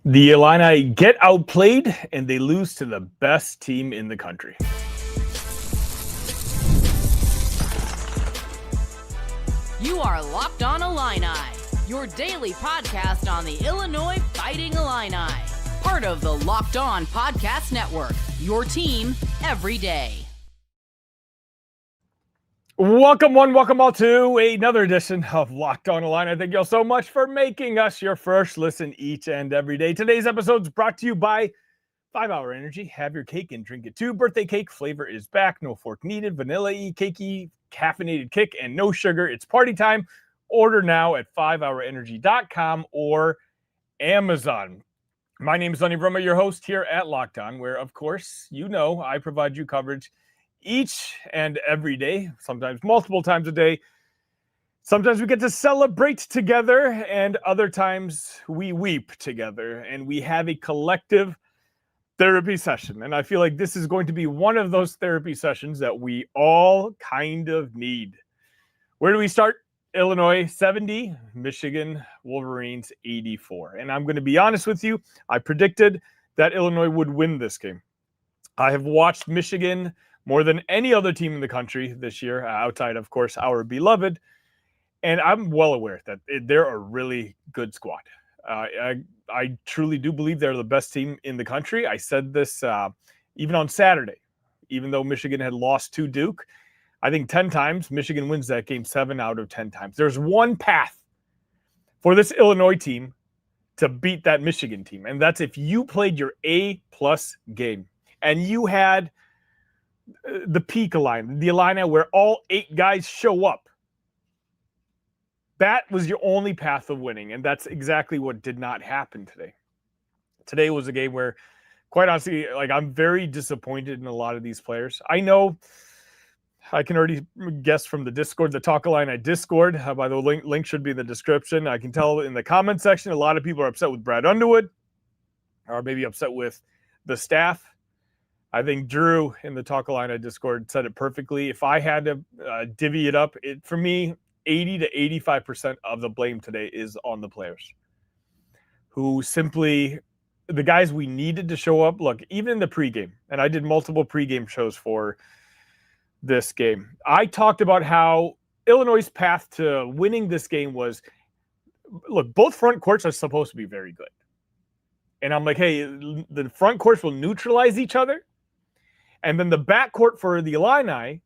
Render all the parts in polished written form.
The Illini get outplayed and they lose to the best team in the country. You are Locked On Illini, your daily podcast on the Illinois Fighting Illini. Part of the Locked On Podcast Network, your team every day. Welcome all to another edition of Locked On Illini. Thank you all so much for making us your first listen each and every day. Today's episode is brought to you by 5 Hour Energy. Have your cake and drink it too. Birthday cake flavor is back. No fork needed. Vanilla-y, cakey, caffeinated kick, and no sugar. It's party time. Order now at 5hourenergy.com or Amazon. My name is Sonny Verma, your host here at Locked On, where, of course, you know I provide you coverage each and every day, sometimes multiple times a day. Sometimes we get to celebrate together, and other times we weep together, and we have a collective therapy session. And I feel like this is going to be one of those therapy sessions that we all kind of need. Where do we start? Illinois 70, Michigan Wolverines 84. And I'm going to be honest with you, I predicted that Illinois would win this game. I have watched Michigan more than any other team in the country this year, outside, of course, our beloved. And I'm well aware that they're a really good squad. I truly do believe they're the best team in the country. I said this even on Saturday, even though Michigan had lost to Duke. I think 10 times Michigan wins that game 7 out of 10 times. There's one path for this Illinois team to beat that Michigan team, and that's if you played your A-plus game and you had the peak Illini, the Illini where all 8 guys show up. That was your only path of winning, and that's exactly what did not happen today. Today was a game where, quite honestly, I'm very disappointed in a lot of these players. I know I can already guess from the Discord, the Talk Illini Discord. By the way, link should be in the description. I can tell in the comment section, a lot of people are upset with Brad Underwood, or maybe upset with the staff. I think Drew in the Talk Illini Discord said it perfectly. If I had to divvy it up, for me, 80 to 85% of the blame today is on the players who simply, the guys we needed to show up. Look, even in the pregame, and I did multiple pregame shows for this game, I talked about how Illinois' path to winning this game was, look, both front courts are supposed to be very good. And I'm like, hey, the front courts will neutralize each other. And then the backcourt for the Illini,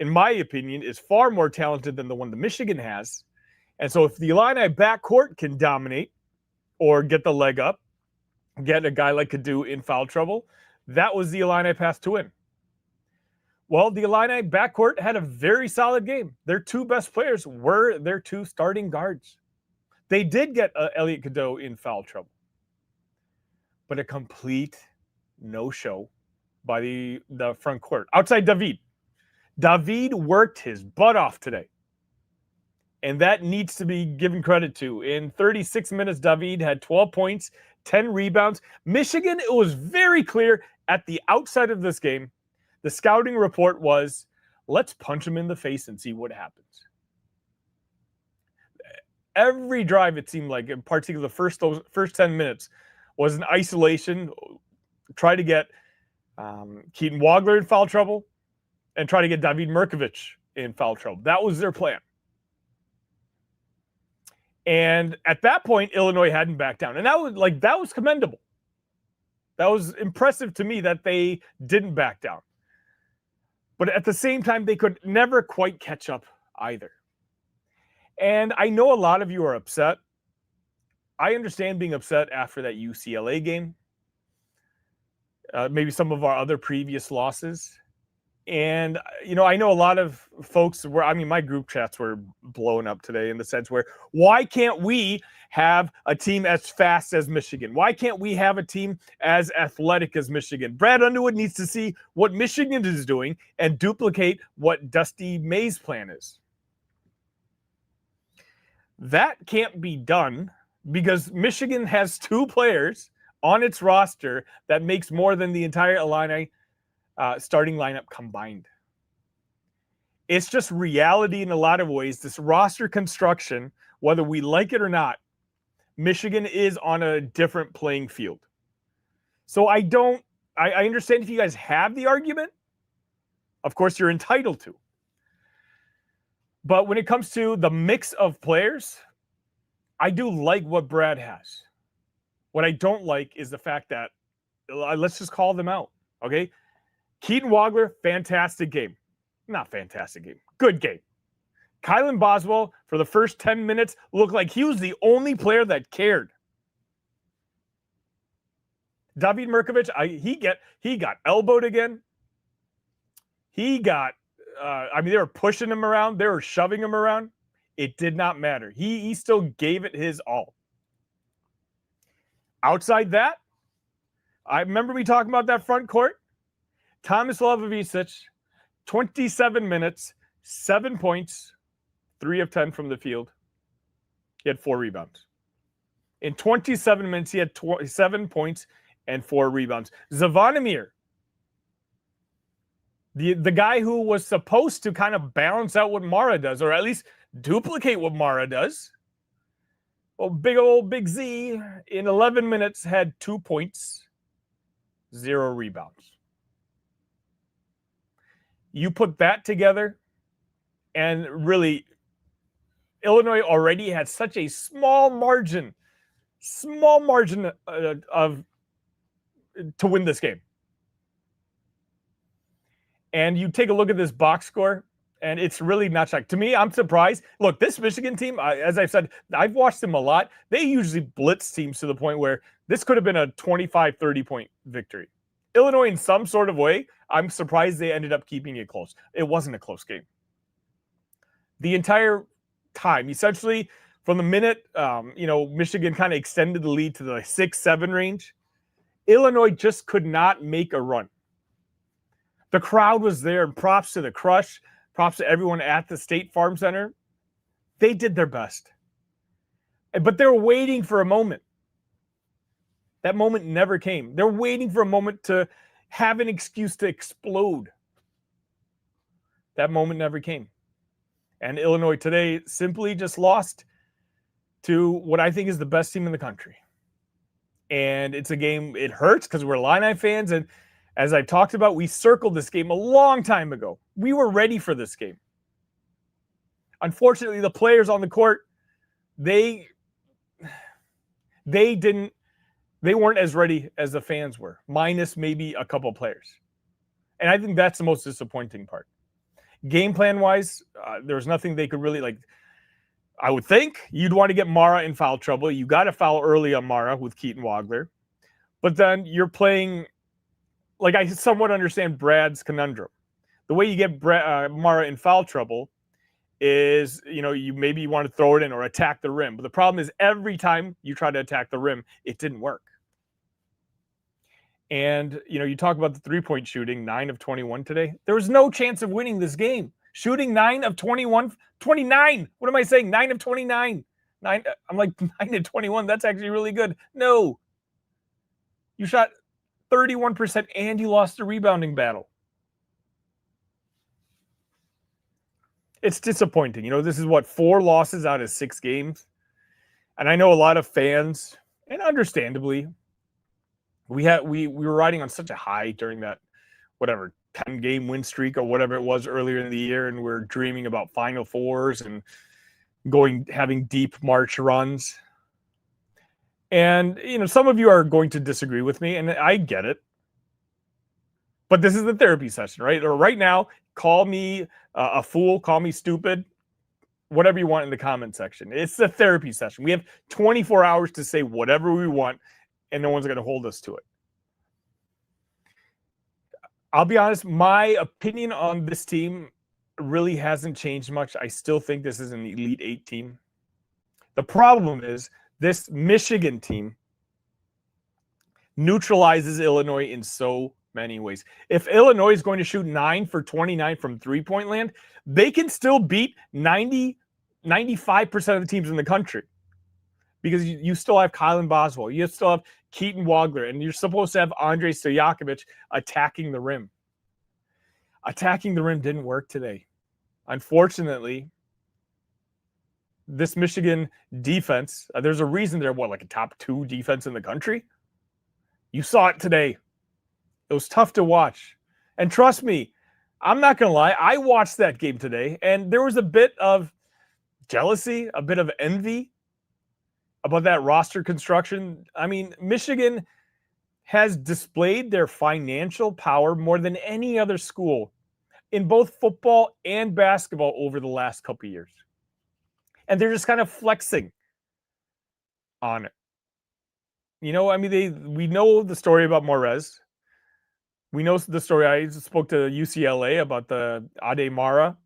in my opinion, is far more talented than the one that Michigan has. And so if the Illini backcourt can dominate or get the leg up, get a guy like Kadu in foul trouble, that was the Illini path to win. Well, the Illini backcourt had a very solid game. Their 2 best players were their 2 starting guards. They did get Elliot Kadu in foul trouble. But a complete no-show by the front court. Outside David. David worked his butt off today. And that needs to be given credit to. In 36 minutes, David had 12 points, 10 rebounds. Michigan, it was very clear at the outside of this game, the scouting report was, let's punch him in the face and see what happens. Every drive, it seemed like, in particular the first 10 minutes, was an isolation. Try to get Keaton Wogler in foul trouble and try to get David Mirkovic in foul trouble. That was their plan. And at that point, Illinois hadn't backed down. And that was commendable. That was impressive to me that they didn't back down. But at the same time, they could never quite catch up either. And I know a lot of you are upset. I understand being upset after that UCLA game. Maybe some of our other previous losses. And, I know a lot of folks my group chats were blowing up today in the sense where, why can't we have a team as fast as Michigan? Why can't we have a team as athletic as Michigan? Brad Underwood needs to see what Michigan is doing and duplicate what Dusty May's plan is. That can't be done because Michigan has 2 players on its roster that makes more than the entire Illini starting lineup combined. It's just reality in a lot of ways. This roster construction, whether we like it or not, Michigan is on a different playing field. So I understand if you guys have the argument. Of course, you're entitled to. But when it comes to the mix of players, I do like what Brad has. What I don't like is the fact that, let's just call them out, okay? Keaton Wogler, fantastic game. Not fantastic game. Good game. Kylan Boswell, for the first 10 minutes, looked like he was the only player that cared. David Mirkovic, he got elbowed again. He got, they were pushing him around. They were shoving him around. It did not matter. He still gave it his all. Outside that, I remember me talking about that front court. Thomas Lovovicic, 27 minutes, 7 points, 3 of 10 from the field. He had 4 rebounds. In 27 minutes, he had 7 points and 4 rebounds. Zavonimir, the guy who was supposed to kind of balance out what Mara does, or at least duplicate what Mara does. Well, Big Z, in 11 minutes, had 2 points, 0 rebounds. You put that together, and really, Illinois already had such a small margin of to win this game. And you take a look at this box score, and it's really not shocking. To me, I'm surprised. Look, this Michigan team, as I've said, I've watched them a lot. They usually blitz teams to the point where this could have been a 25, 30-point victory. Illinois, in some sort of way, I'm surprised they ended up keeping it close. It wasn't a close game. The entire time, essentially, from the minute, Michigan kind of extended the lead to the 6-7 range, Illinois just could not make a run. The crowd was there, and props to the Crush, props to everyone at the State Farm Center. They did their best. But they were waiting for a moment. That moment never came. They're waiting for a moment to have an excuse to explode. That moment never came. And Illinois today simply just lost to what I think is the best team in the country. And it's a game, it hurts because we're Illini fans, and as I've talked about, we circled this game a long time ago. We were ready for this game. Unfortunately, the players on the court, they weren't as ready as the fans were, minus maybe a couple players. And I think that's the most disappointing part. Game plan-wise, there was nothing they could really, I would think you'd want to get Mara in foul trouble. You got to foul early on Mara with Keaton Wogler. But then you're playing... I somewhat understand Brad's conundrum. The way you get Mara in foul trouble is, you maybe want to throw it in or attack the rim. But the problem is every time you try to attack the rim, it didn't work. And, you talk about the three-point shooting, 9 of 21 today. There was no chance of winning this game. Shooting 9 of 21, 29. What am I saying? 9 of 29. 9. I'm like 9 of 21. That's actually really good. No. You shot 31% and you lost the rebounding battle. It's disappointing. This is 4 losses out of 6 games. And I know a lot of fans, and understandably, we were riding on such a high during that 10-game win streak or whatever it was earlier in the year, and we're dreaming about Final Fours and having deep March runs. And, some of you are going to disagree with me, and I get it. But this is the therapy session, right? Or right now, call me a fool, call me stupid, whatever you want in the comment section. It's the therapy session. We have 24 hours to say whatever we want, and no one's going to hold us to it. I'll be honest, my opinion on this team really hasn't changed much. I still think this is an Elite 8 team. The problem is, this Michigan team neutralizes Illinois in so many ways. If Illinois is going to shoot 9 for 29 from three-point land, they can still beat 95% of the teams in the country. Because you still have Kylan Boswell. You still have Keaton Wogler. And you're supposed to have Andrei Stojakovic attacking the rim. Attacking the rim didn't work today. Unfortunately, this Michigan defense, there's a reason they're like a top 2 defense in the country. You saw it today. It was tough to watch. And trust me, I'm not going to lie. I watched that game today, and there was a bit of jealousy, a bit of envy about that roster construction. I mean, Michigan has displayed their financial power more than any other school in both football and basketball over the last couple of years. And they're just kind of flexing on it. You know, I mean, we know the story about Morez. We know the story. I spoke to UCLA about the Aday Mara.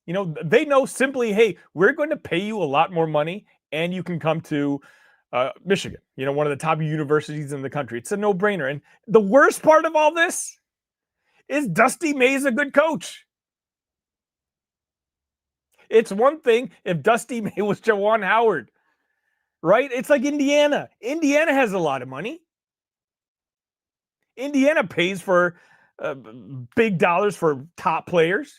You know, they know simply, hey, we're going to pay you a lot more money and you can come to Michigan, you know, one of the top universities in the country. It's a no-brainer. And the worst part of all this is Dusty May's a good coach. It's one thing if Dusty May was Jawan Howard, right? It's like Indiana. Indiana has a lot of money. Indiana pays for big dollars for top players,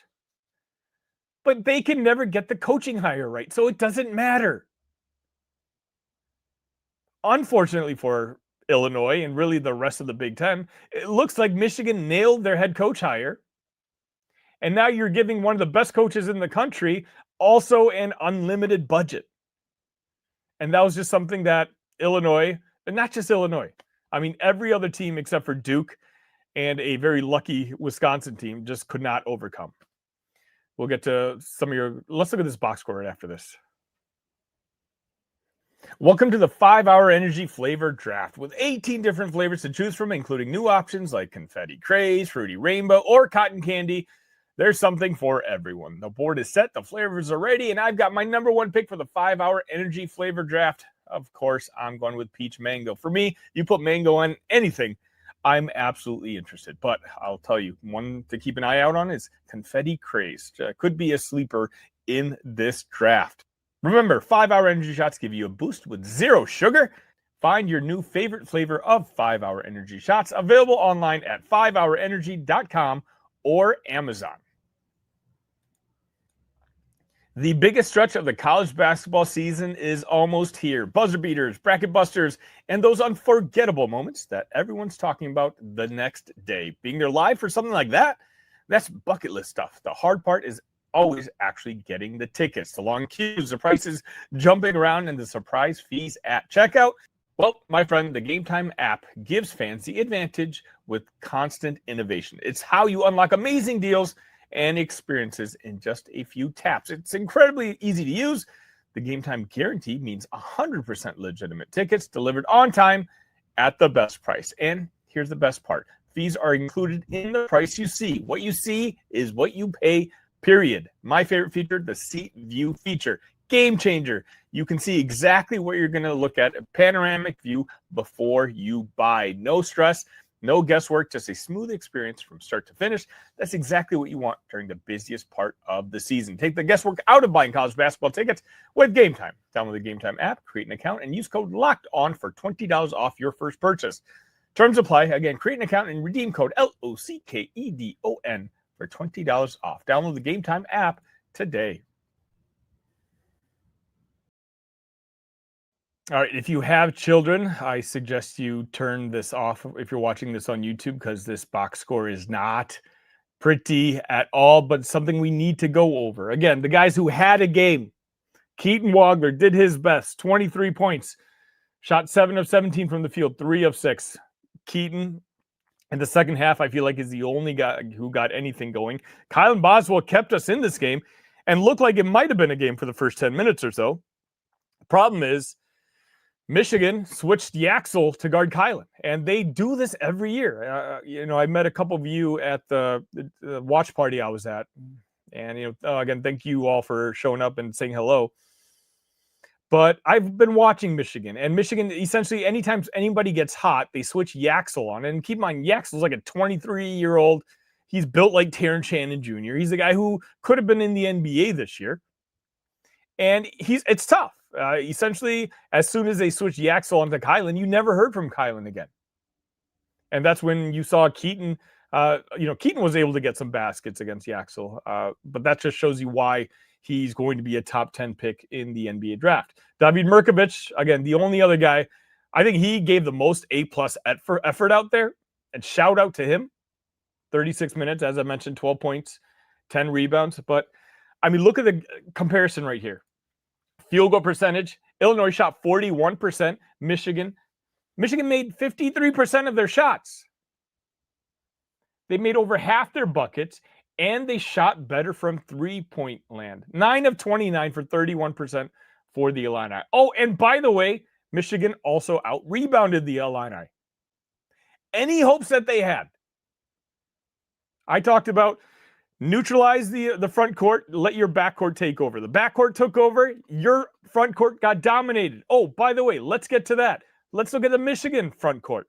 but they can never get the coaching hire right, so it doesn't matter. Unfortunately for Illinois and really the rest of the Big Ten, it looks like Michigan nailed their head coach hire, and now you're giving one of the best coaches in the country also an unlimited budget. And that was just something that Illinois, and not just Illinois, I mean, every other team except for Duke and a very lucky Wisconsin team just could not overcome. We'll get to some of your, let's look at this box score right after this. Welcome to the 5-hour energy flavor draft with 18 different flavors to choose from, including new options like confetti craze, fruity rainbow, or cotton candy. There's something for everyone. The board is set, the flavors are ready, and I've got my number 1 pick for the 5-hour energy flavor draft. Of course, I'm going with peach mango. For me, you put mango on anything, I'm absolutely interested. But I'll tell you, one to keep an eye out on is confetti craze. Could be a sleeper in this draft. Remember, 5-hour energy shots give you a boost with 0 sugar. Find your new favorite flavor of 5-hour energy shots available online at 5hourenergy.com or Amazon. The biggest stretch of the college basketball season is almost here. Buzzer beaters, bracket busters, and those unforgettable moments that everyone's talking about the next day. Being there live for something like that, that's bucket list stuff. The hard part is always actually getting the tickets. The long queues, the prices jumping around, and the surprise fees at checkout. Well, my friend, the Game Time app gives fans the advantage with constant innovation. It's how you unlock amazing deals and experiences in just a few taps. It's incredibly easy to use. The Game Time guarantee means 100% legitimate tickets delivered on time at the best price. And here's the best part. Fees are included in the price you see. What you see is what you pay, period. My favorite feature, the Seat View feature. Game changer. You can see exactly what you're going to look at, a panoramic view before you buy. No stress. No guesswork, just a smooth experience from start to finish. That's exactly what you want during the busiest part of the season. Take the guesswork out of buying college basketball tickets with Game Time. Download the Game Time app, create an account, and use code LOCKEDON for $20 off your first purchase. Terms apply. Again, create an account and redeem code LOCKEDON for $20 off. Download the Game Time app today. All right, if you have children, I suggest you turn this off if you're watching this on YouTube, because this box score is not pretty at all, but something we need to go over. Again, the guys who had a game. Keaton Wogler did his best, 23 points, shot 7 of 17 from the field, 3 of 6. Keaton, in the second half, I feel like is the only guy who got anything going. Kylan Boswell kept us in this game and looked like it might have been a game for the first 10 minutes or so. Problem is, Michigan switched Yaxel to guard Kylan, and they do this every year. I met a couple of you at the watch party I was at, and again, thank you all for showing up and saying hello. But I've been watching Michigan, and Michigan essentially, anytime anybody gets hot, they switch Yaxel on. And keep in mind, Yaxel's like a 23-year-old. He's built like Terrence Shannon Jr. He's the guy who could have been in the NBA this year, and it's tough. Essentially, as soon as they switched Yaxel onto Kylan, you never heard from Kylan again. And that's when you saw Keaton. Keaton was able to get some baskets against Yaxel, but that just shows you why he's going to be a top 10 pick in the NBA draft. David Mirkovic, again, the only other guy, I think he gave the most A-plus effort out there, and shout out to him. 36 minutes, as I mentioned, 12 points, 10 rebounds. But, I mean, look at the comparison right here. Field goal percentage, Illinois shot 41%. Michigan made 53% of their shots. They made over half their buckets, and they shot better from three-point land. 9 of 29 for 31% for the Illini. Oh, and by the way, Michigan also out-rebounded the Illini. Any hopes that they had? I talked about neutralize the front court, let your backcourt take over. The backcourt took over, your front court got dominated. Oh, by the way, let's get to that. Let's look at the Michigan front court.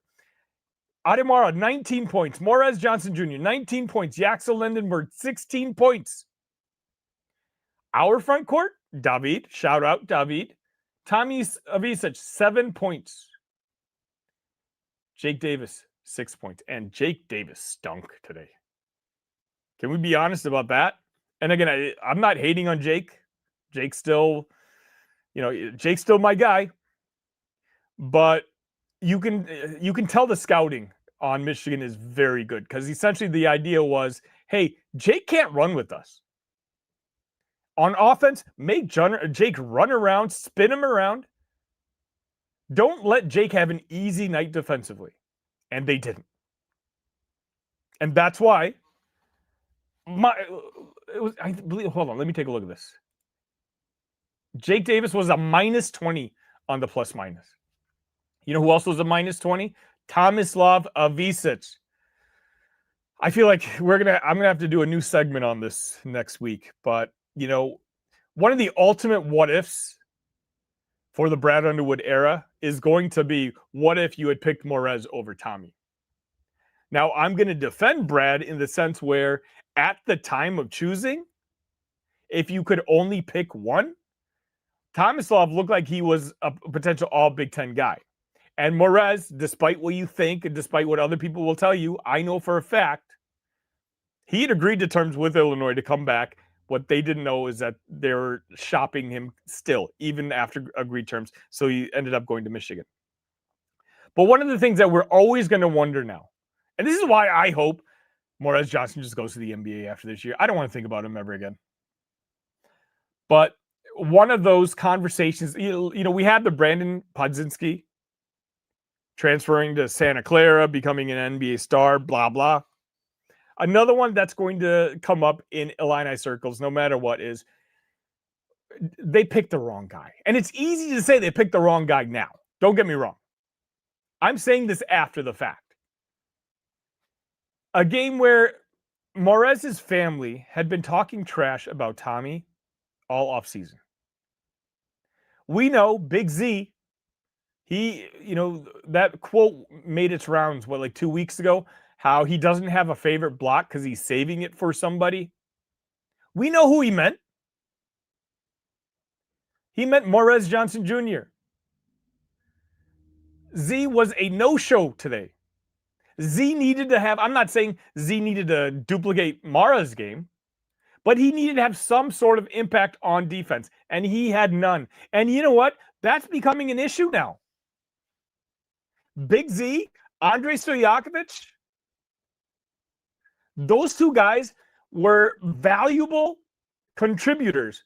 Aday Mara, 19 points. Morez Johnson Jr., 19 points. Yaxel Lindenberg, 16 points. Our front court, David, shout out David. Tommy Avicic, 7 points. Jake Davis, 6 points. And Jake Davis stunk today. Can we be honest about that? And again, I'm not hating on Jake. Jake's still my guy. But you can tell the scouting on Michigan is very good, because essentially the idea was, hey, Jake can't run with us. On offense, make Jake run around, spin him around. Don't let Jake have an easy night defensively. And they didn't. And that's why I believe, hold on, let me take a look at this. Jake Davis was a minus 20 on the plus minus. You know who else was a minus 20? Tomislav Avicic. I feel like I'm gonna have to do a new segment on this next week. But one of the ultimate what ifs for the Brad Underwood era is going to be, what if you had picked Morez over Tommy? Now, I'm going to defend Brad in the sense where at the time of choosing, if you could only pick one, Tomislav looked like he was a potential all Big Ten guy. And Morez, despite what you think and despite what other people will tell you, I know for a fact, he had agreed to terms with Illinois to come back. What they didn't know is that they were shopping him still, even after agreed terms. So he ended up going to Michigan. But one of the things that we're always going to wonder now, and this is why I hope Morez Johnson just goes to the NBA after this year. I don't want to think about him ever again. But one of those conversations, we had the Brandon Podzinski transferring to Santa Clara, becoming an NBA star, blah, blah. Another one that's going to come up in Illini circles, no matter what, is they picked the wrong guy. And it's easy to say they picked the wrong guy now. Don't get me wrong. I'm saying this after the fact. A game where Morez's family had been talking trash about Tommy all offseason. We know Big Z, that quote made its rounds, 2 weeks ago? How he doesn't have a favorite block because he's saving it for somebody. We know who he meant. He meant Morez Johnson Jr. Z was a no-show today. Z needed to have, I'm not saying Z needed to duplicate Mara's game, but he needed to have some sort of impact on defense, and he had none. And you know what? That's becoming an issue now. Big Z, Andrei Stojakovic, those two guys were valuable contributors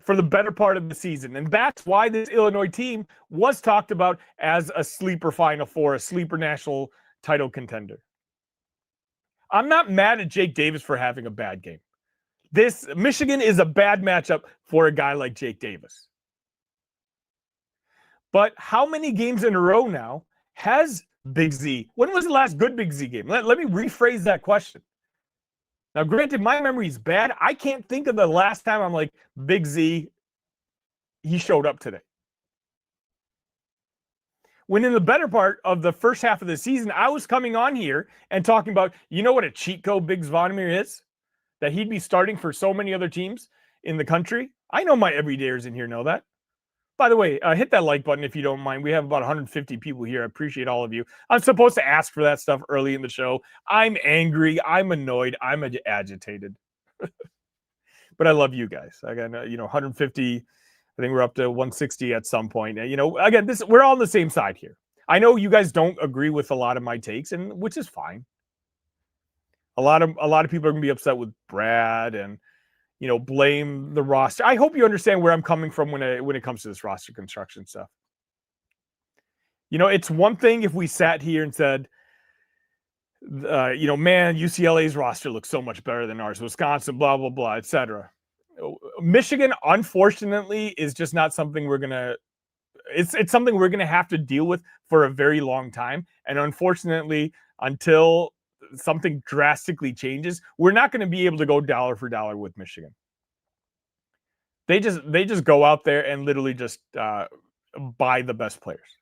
for the better part of the season. And that's why this Illinois team was talked about as a sleeper Final Four, a sleeper national title contender. I'm not mad at Jake Davis for having a bad game. Michigan is a bad matchup for a guy like Jake Davis. But how many games in a row now has Big Z? When was the last good Big Z game? Let me rephrase that question. Now, granted, my memory is bad. I can't think of the last time I'm like, Big Z, he showed up today. When in the better part of the first half of the season, I was coming on here and talking about, what a cheat code Big Zvonimir is? That he'd be starting for so many other teams in the country. I know my everydayers in here know that. By the way, hit that like button if you don't mind. We have about 150 people here. I appreciate all of you. I'm supposed to ask for that stuff early in the show. I'm angry. I'm annoyed. I'm agitated. but I love you guys. Again, 150. I think we're up to 160 at some point. Again, we're all on the same side here. I know you guys don't agree with a lot of my takes, and which is fine. A lot of people are gonna be upset with Brad and blame the roster. I hope you understand where I'm coming from when it comes to this roster construction stuff. It's one thing if we sat here and said, man, UCLA's roster looks so much better than ours. Wisconsin, blah blah blah, etc. Michigan, unfortunately, is just not something we're gonna. It's something we're gonna have to deal with for a very long time, and unfortunately, until something drastically changes, we're not going to be able to go dollar for dollar with Michigan. They just go out there and literally just buy the best players.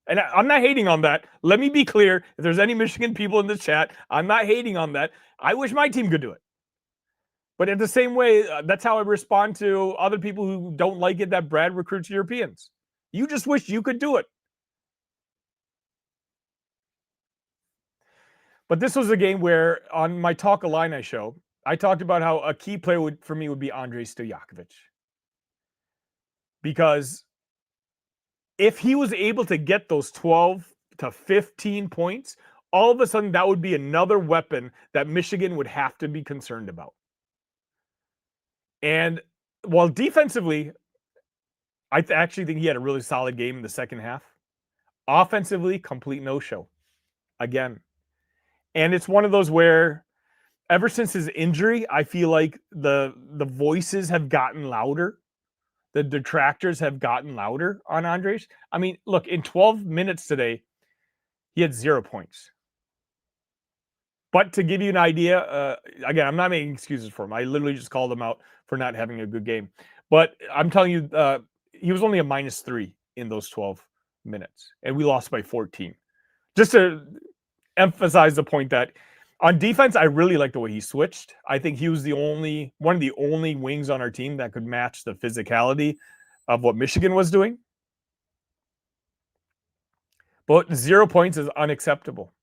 And I'm not hating on that. Let me be clear. If there's any Michigan people in the chat, I'm not hating on that. I wish my team could do it. But in the same way, that's how I respond to other people who don't like it that Brad recruits Europeans. You just wish you could do it. But this was a game where on my Talk Illini show, I talked about how a key player for me would be Aday Mara. Because if he was able to get those 12 to 15 points, all of a sudden that would be another weapon that Michigan would have to be concerned about. And while defensively, I actually think he had a really solid game in the second half. Offensively, complete no-show. Again. And it's one of those where ever since his injury, I feel like the voices have gotten louder. The detractors have gotten louder on Andres. I mean, look, in 12 minutes today, he had 0 points. But to give you an idea, again, I'm not making excuses for him. I literally just called him out for not having a good game. But I'm telling you, he was only a -3 in those 12 minutes. And we lost by 14. Just to emphasize the point that on defense, I really like the way he switched. I think he was one of the only wings on our team that could match the physicality of what Michigan was doing. But 0 points is unacceptable.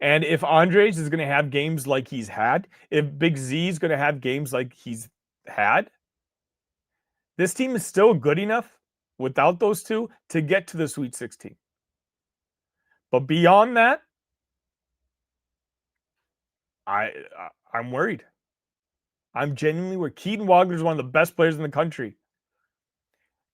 And if Andres is going to have games like he's had, if Big Z is going to have games like he's had, this team is still good enough without those two to get to the Sweet 16. But beyond that, I'm worried. I'm genuinely worried. Keaton Wogler is one of the best players in the country.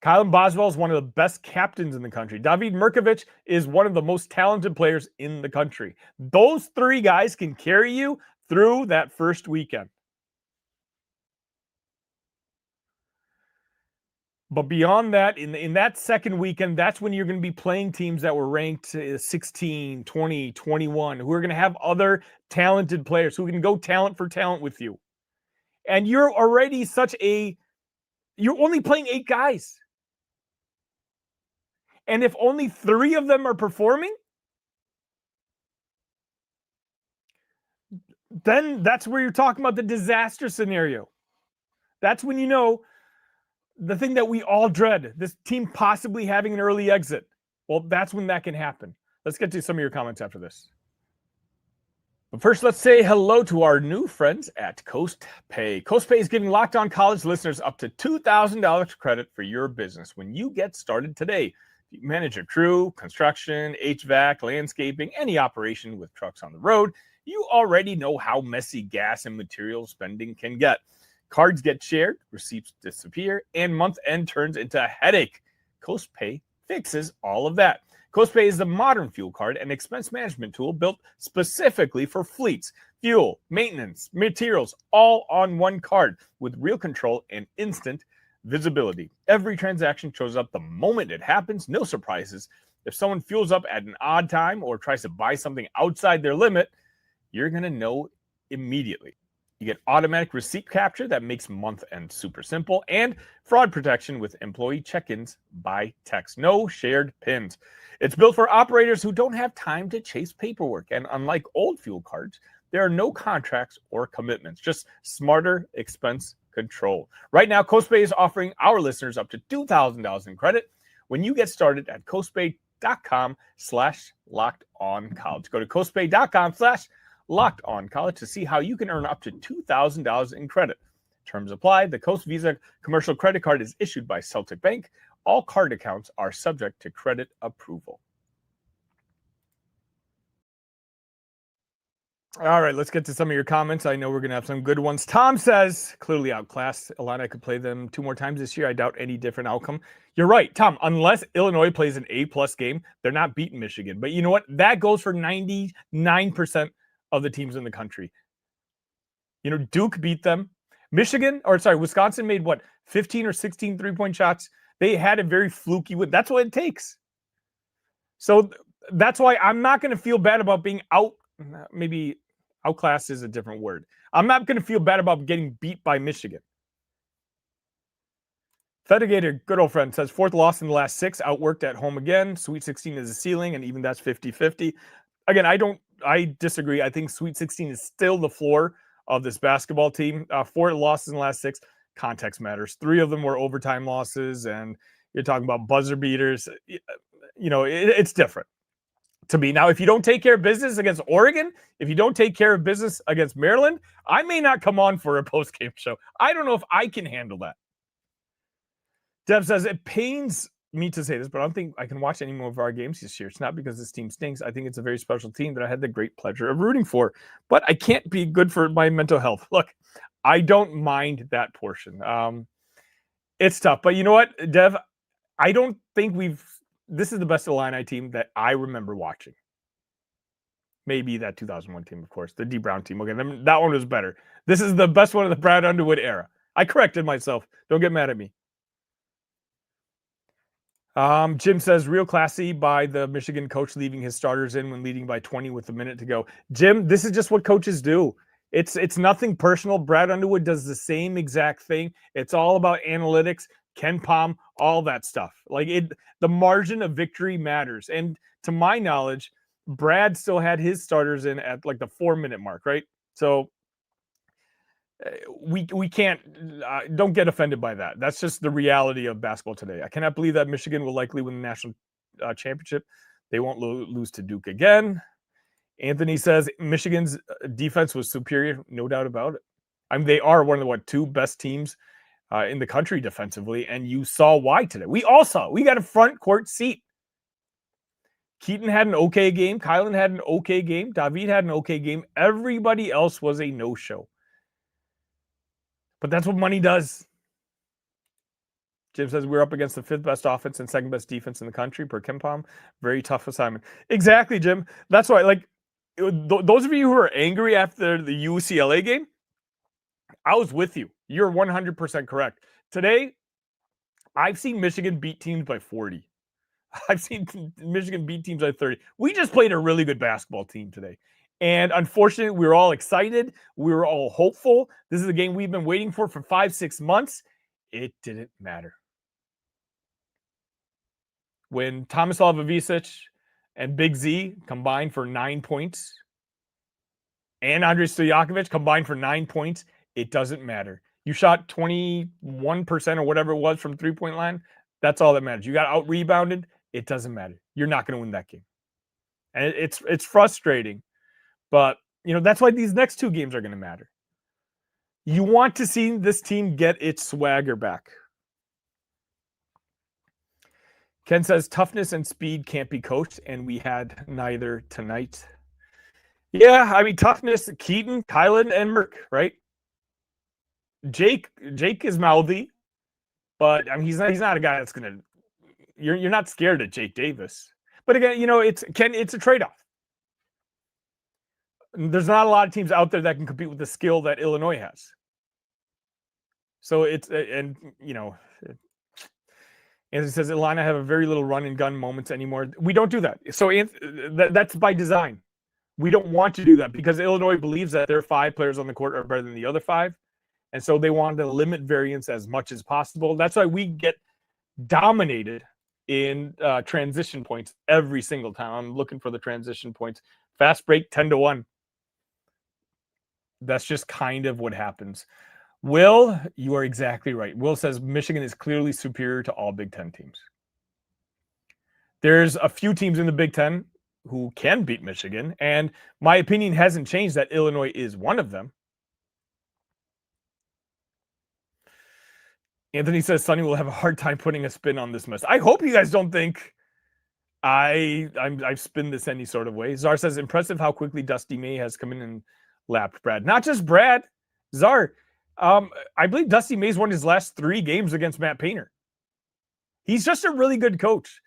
Kylan Boswell is one of the best captains in the country. David Mirkovic is one of the most talented players in the country. Those three guys can carry you through that first weekend. But beyond that, in that second weekend, that's when you're going to be playing teams that were ranked 16, 20, 21, who are going to have other talented players who can go talent for talent with you. And you're already you're only playing 8 guys. And if only 3 of them are performing, then that's where you're talking about the disaster scenario. That's when you know the thing that we all dread, this team possibly having an early exit. Well, that's when that can happen. Let's get to some of your comments after this. But first, let's say hello to our new friends at CostPay. CostPay is giving Locked On College listeners up to $2,000 credit for your business when you get started today. If you manage a crew, construction, HVAC, landscaping, any operation with trucks on the road, you already know how messy gas and material spending can get. Cards get shared, receipts disappear, and month-end turns into a headache. CostPay fixes all of that. CostPay is the modern fuel card and expense management tool built specifically for fleets. Fuel, maintenance, materials, all on one card with real control and instant visibility. Every transaction shows up the moment it happens, no surprises. If someone fuels up at an odd time or tries to buy something outside their limit, you're going to know immediately. You get automatic receipt capture that makes month-end super simple, and fraud protection with employee check-ins by text. No shared PINs. It's built for operators who don't have time to chase paperwork, and unlike old fuel cards, there are no contracts or commitments, just smarter expense control. Right now, CostPay is offering our listeners up to $2,000 in credit when you get started at costpay.com/lockedoncollege. Go to costpay.com/LockedOnCollege to see how you can earn up to $2,000 in credit. Terms apply. The Coast Visa commercial credit card is issued by Celtic Bank. All card accounts are subject to credit approval. All right, let's get to some of your comments. I know we're going to have some good ones. Tom says, clearly outclassed. Illini could play them 2 more times this year. I doubt any different outcome. You're right, Tom. Unless Illinois plays an A-plus game, they're not beating Michigan. But you know what? That goes for 99% of the teams in the country. You know, Duke beat them. Wisconsin made, 15 or 16 three-point shots? They had a very fluky win. That's what it takes. So that's why I'm not going to feel bad about being maybe outclassed is a different word. I'm not going to feel bad about getting beat by Michigan. Fedigator, good old friend, says 4th loss in the last 6, outworked at home again. Sweet 16 is a ceiling, and even that's 50-50. Again, I disagree. I think Sweet 16 is still the floor of this basketball team. 4 losses in the last 6. Context matters. 3 of them were overtime losses, and you're talking about buzzer beaters. You know, it's different to me. Now, if you don't take care of business against Oregon, if you don't take care of business against Maryland, I may not come on for a post-game show. I don't know if I can handle that. Deb says, it pains me to say this, but I don't think I can watch any more of our games this year. It's not because this team stinks. I think it's a very special team that I had the great pleasure of rooting for, but I can't be good for my mental health. Look, I don't mind that portion. It's tough, but you know what, Dev? I don't think this is the best Illini team that I remember watching. Maybe that 2001 team, of course, the D Brown team. Okay, that one was better. This is the best one of the Brad Underwood era. I corrected myself. Don't get mad at me. Jim says, real classy by the Michigan coach leaving his starters in when leading by 20 with a minute to go. Jim, this is just what coaches do. It's nothing personal. Brad Underwood does the same exact thing. It's all about analytics, Ken Pom, all that stuff. The margin of victory matters. And to my knowledge, Brad still had his starters in at the 4-minute mark, right? So we can't, don't get offended by that. That's just the reality of basketball today. I cannot believe that Michigan will likely win the national championship. They won't lose to Duke again. Anthony says Michigan's defense was superior, no doubt about it. I mean, they are one of the 2 best teams in the country defensively, and you saw why today. We all saw it. We got a front court seat. Keaton had an okay game. Kylan had an okay game. David had an okay game. Everybody else was a no-show. But that's what money does. Jim says we're up against the 5th best offense and 2nd best defense in the country per KenPom. Very tough assignment. Exactly, Jim. That's why, those of you who are angry after the UCLA game, I was with you. You're 100% correct. Today, I've seen Michigan beat teams by 40. I've seen Michigan beat teams by 30. We just played a really good basketball team today. And unfortunately, we were all excited. We were all hopeful. This is a game we've been waiting for 5-6 months. It didn't matter. When Thomas Lavovicic and Big Z combined for 9 points, and Andrei Stojakovic combined for 9 points, it doesn't matter. You shot 21% or whatever it was from three-point line. That's all that matters. You got out-rebounded. It doesn't matter. You're not going to win that game. And it's frustrating. But, that's why these next 2 games are going to matter. You want to see this team get its swagger back. Ken says toughness and speed can't be coached, and we had neither tonight. Yeah, I mean, toughness, Keaton, Kylan, and Merck, right? Jake is mouthy, but I mean, he's not a guy that's going to – you're not scared of Jake Davis. But again, it's a trade-off. There's not a lot of teams out there that can compete with the skill that Illinois has. So it's, and it says Illini have a very little run and gun moments anymore. We don't do that. So that's by design. We don't want to do that because Illinois believes that their 5 players on the court are better than the other 5. And so they wanted to limit variance as much as possible. That's why we get dominated in transition points every single time. I'm looking for the transition points. Fast break, 10-1. That's just kind of what happens. Will, you are exactly right. Will says Michigan is clearly superior to all Big Ten teams. There's a few teams in the Big Ten who can beat Michigan, and my opinion hasn't changed that Illinois is one of them. Anthony says Sonny will have a hard time putting a spin on this mess. I hope you guys don't think I've spinned this any sort of way. Czar says, impressive how quickly Dusty May has come in and lapped Brad. Not just Brad, Czar. I believe Dusty May's won his last 3 games against Matt Painter. He's just a really good coach.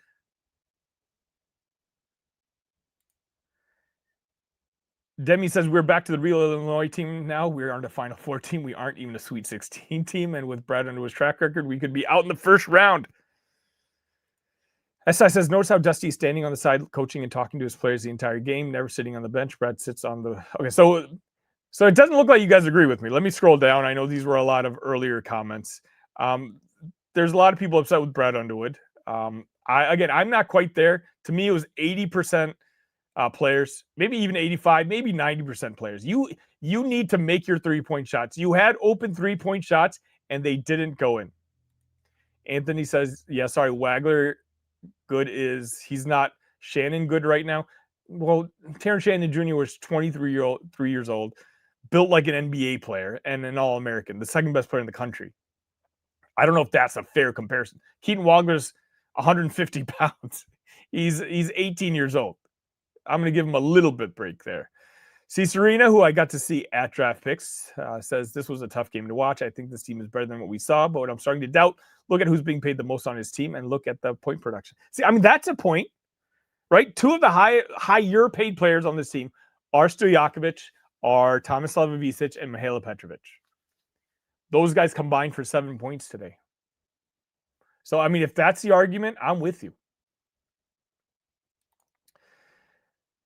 Demi says, we're back to the real Illinois team now. We're on the Final Four team. We aren't even a Sweet 16 team. And with Brad Underwood's track record, we could be out in the first round. SI says, notice how Dusty is standing on the side, coaching and talking to his players the entire game, never sitting on the bench. Brad sits on the... Okay, so it doesn't look like you guys agree with me. Let me scroll down. I know these were a lot of earlier comments. There's a lot of people upset with Brad Underwood. I'm not quite there. To me, it was 80% players, maybe even 85, maybe 90% players. You need to make your 3-point shots. You had open 3-point shots, and they didn't go in. Anthony says, yeah, sorry, Wogler good he's not Shannon good right now. Well, Terrence Shannon Jr. was 3 years old, built like an NBA player and an All-American, the second best player in the country. I don't know if that's a fair comparison. Keaton Wogler's 150 pounds. He's 18 years old. I'm going to give him a little bit break there. See, Serena, who I got to see at Draft Picks, says this was a tough game to watch. I think this team is better than what we saw, but what I'm starting to doubt, look at who's being paid the most on his team and look at the point production. See, I mean, that's a point, right? 2 of the higher paid players on this team are Stojakovic, are Thomas Slavovicic, and Mihaila Petrovic. Those guys combined for 7 points today. So, I mean, if that's the argument, I'm with you.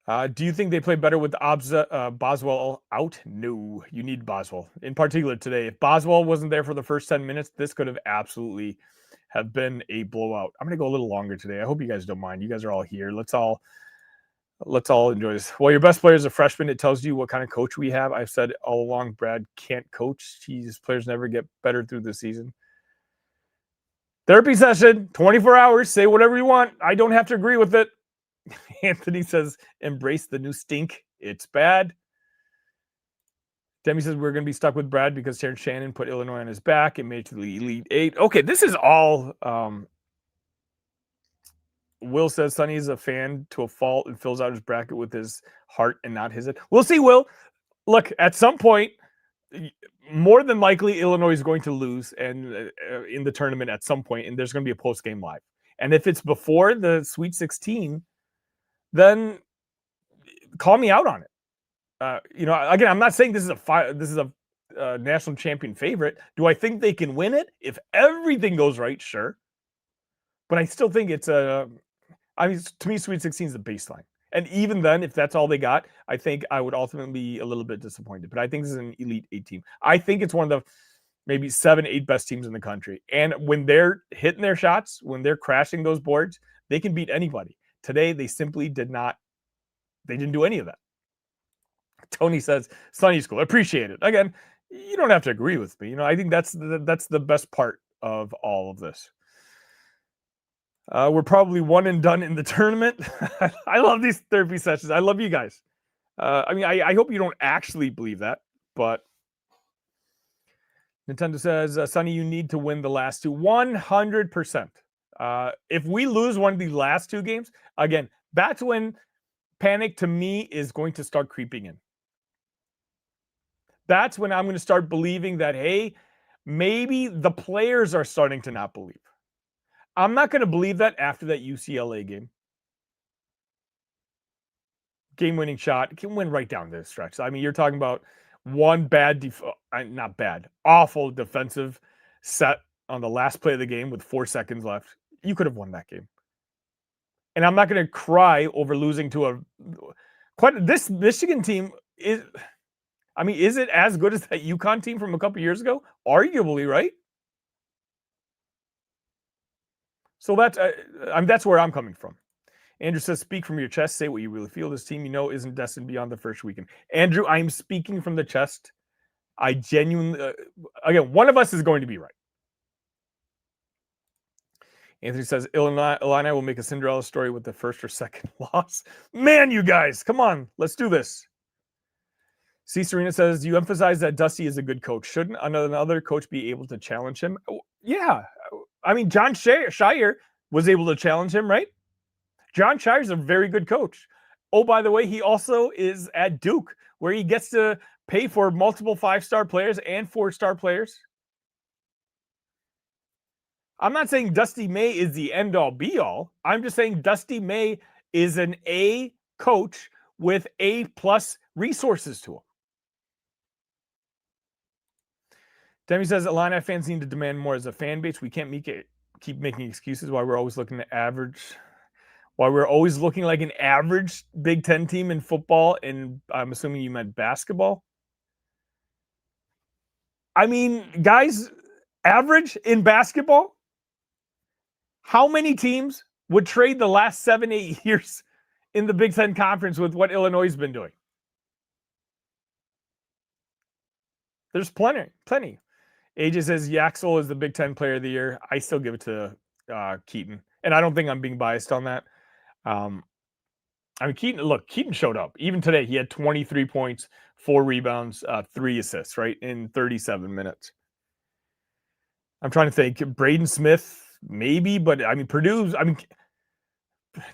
Do you think they play better with Boswell out? No, you need Boswell. In particular today, if Boswell wasn't there for the first 10 minutes, this could have absolutely have been a blowout. I'm going to go a little longer today. I hope you guys don't mind. You guys are all here. Let's all enjoy this. Well, your best player is a freshman. It tells you what kind of coach we have. I've said all along, Brad can't coach. His players never get better through the season. Therapy session, 24 hours. Say whatever you want. I don't have to agree with it. Anthony says, embrace the new stink. It's bad. Demi says, we're going to be stuck with Brad because Terrence Shannon put Illinois on his back and made it to the Elite 8. Okay, this is all... Will says, Sonny is a fan to a fault and fills out his bracket with his heart and not his head. We'll see, Will. Look, at some point, more than likely, Illinois is going to lose and in the tournament at some point, and there's going to be a post-game live. And if it's before the Sweet 16... then call me out on it. Again, I'm not saying this is a national champion favorite. Do I think they can win it? If everything goes right, sure. But I still think it's to me, Sweet 16 is the baseline. And even then, if that's all they got, I think I would ultimately be a little bit disappointed. But I think this is an Elite 8 team. I think it's one of the maybe 7, 8 best teams in the country. And when they're hitting their shots, when they're crashing those boards, they can beat anybody. Today, they simply didn't do any of that. Tony says, Sonny School, appreciate it. Again, you don't have to agree with me. I think that's the best part of all of this. We're probably one and done in the tournament. I love these therapy sessions. I love you guys. I hope you don't actually believe that, but Nintendo says, Sonny, you need to win the last 2. 100%. If we lose one of the last 2 games, again, that's when panic to me is going to start creeping in. That's when I'm going to start believing that, hey, maybe the players are starting to not believe. I'm not going to believe that after that UCLA game. Game-winning shot. Can win right down the stretch. I mean, you're talking about one awful defensive set on the last play of the game with 4 seconds left. You could have won that game. And I'm not going to cry over losing to this Michigan team is it as good as that UConn team from a couple years ago? Arguably, right? So that's where I'm coming from. Andrew says, speak from your chest. Say what you really feel. This team, isn't destined beyond the first weekend. Andrew, I'm speaking from the chest. I genuinely, again, one of us is going to be right. Anthony says, Illini will make a Cinderella story with the first or second loss. Man, you guys, come on. Let's do this. C. Serena says, you emphasize that Dusty is a good coach. Shouldn't another coach be able to challenge him? Yeah. I mean, John Shire was able to challenge him, right? John Shire's a very good coach. Oh, by the way, he also is at Duke, where he gets to pay for multiple 5-star players and 4-star players. I'm not saying Dusty May is the end-all, be-all. I'm just saying Dusty May is an A coach with A-plus resources to him. Demi says, Illini fans need to demand more as a fan base. We can't keep making excuses why we're always looking to average, why we're always looking like an average Big Ten team in football, and I'm assuming you meant basketball. I mean, guys, average in basketball? How many teams would trade the last 7-8 years in the Big Ten Conference with what Illinois has been doing? There's plenty. AJ says Yaxel is the Big Ten Player of the Year. I still give it to Keaton, and I don't think I'm being biased on that. I mean, Keaton showed up. Even today, he had 23 points, 4 rebounds, 3 assists, right, in 37 minutes. I'm trying to think. Braden Smith, maybe, but I mean,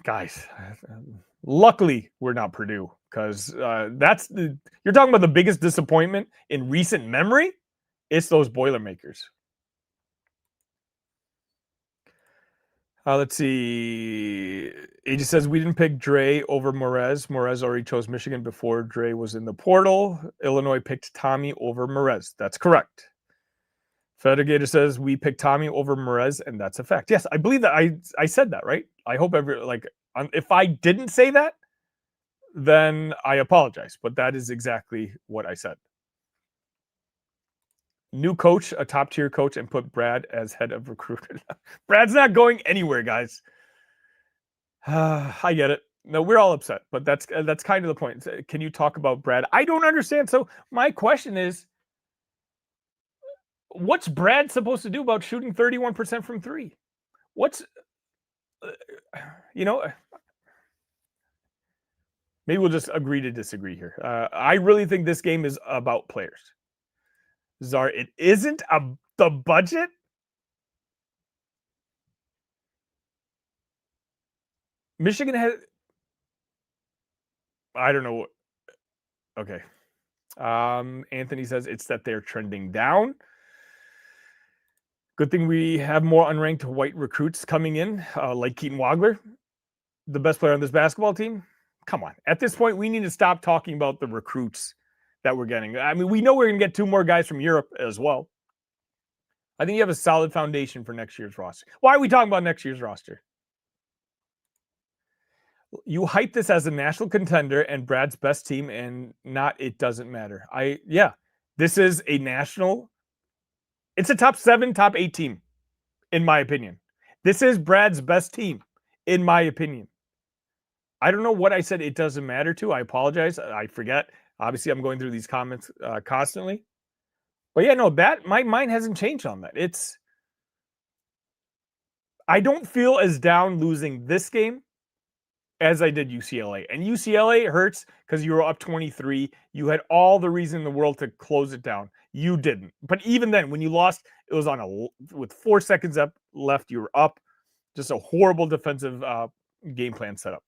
guys, luckily we're not Purdue, because you're talking about the biggest disappointment in recent memory. It's those Boilermakers. Let's see. AJ says we didn't pick Dre over Morez. Morez already chose Michigan before Dre was in the portal. Illinois picked Tommy over Morez. That's correct. Fedigator says we picked Tommy over Morez, and that's a fact. Yes, I believe that I said that, right? I hope if I didn't say that, then I apologize. But that is exactly what I said. New coach, a top-tier coach, and put Brad as head of recruitment. Brad's not going anywhere, guys. I get it. No, we're all upset, but that's kind of the point. Can you talk about Brad? I don't understand. So my question is, what's Brad supposed to do about shooting 31% from 3? Maybe we'll just agree to disagree here. I really think this game is about players. Czar, it isn't the budget. Michigan has, I don't know. Okay. Anthony says it's that they're trending down. Good thing we have more unranked white recruits coming in, like Keaton Wogler, the best player on this basketball team. Come on. At this point, we need to stop talking about the recruits that we're getting. I mean, we know we're going to get 2 more guys from Europe as well. I think you have a solid foundation for next year's roster. Why are we talking about next year's roster? You hype this as a national contender and Brad's best team, and it doesn't matter. This is a national. It's a top 7, top 8 team, in my opinion. This is Brad's best team, in my opinion. I don't know what I said it doesn't matter to. I apologize. I forget. Obviously, I'm going through these comments constantly. But yeah, no, my mind hasn't changed on that. I don't feel as down losing this game as I did UCLA. And UCLA hurts because you were up 23. You had all the reason in the world to close it down. You didn't. But even then, when you lost, it was with 4 seconds left. You were up. Just a horrible defensive game plan setup.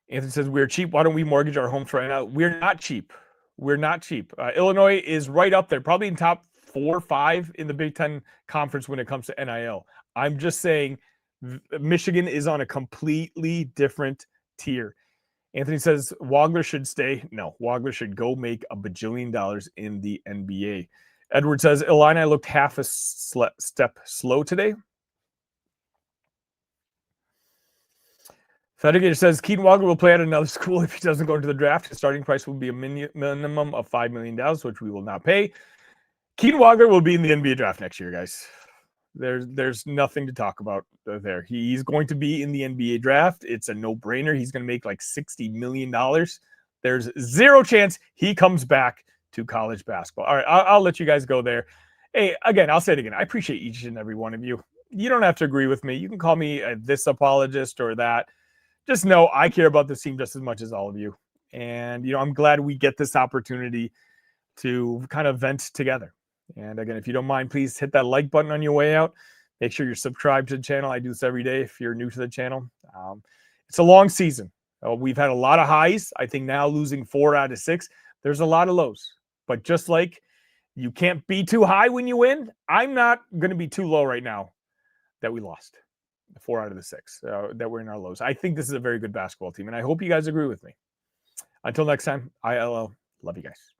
Anthony says, we're cheap. Why don't we mortgage our homes right now? We're not cheap. Illinois is right up there, probably in top 4 or 5 in the Big Ten Conference when it comes to NIL. I'm just saying Michigan is on a completely different tier. Anthony says, Wogler should stay. No, Wogler should go make $1 bajillion in the NBA. Edward says, Illini looked half a step slow today. Fedigator says Keaton Wogler will play at another school if he doesn't go into the draft. His starting price will be a minimum of $5 million, which we will not pay. Keaton Wogler will be in the NBA draft next year, guys. There's nothing to talk about there. He's going to be in the NBA draft. It's a no-brainer. He's going to make like $60 million. There's zero chance he comes back to college basketball. All right, I'll let you guys go there. Hey, again, I'll say it again. I appreciate each and every one of you. You don't have to agree with me. You can call me this apologist or that. just know I care about this team just as much as all of you. And, I'm glad we get this opportunity to kind of vent together. And again, if you don't mind, please hit that like button on your way out. Make sure you're subscribed to the channel. I do this every day if you're new to the channel. It's a long season. We've had a lot of highs. I think now losing 4 out of 6, there's a lot of lows. But just like you can't be too high when you win, I'm not going to be too low right now that we lost 4 out of the 6, that we're in our lows. I think this is a very good basketball team, and I hope you guys agree with me. Until next time, ILL. Love you guys.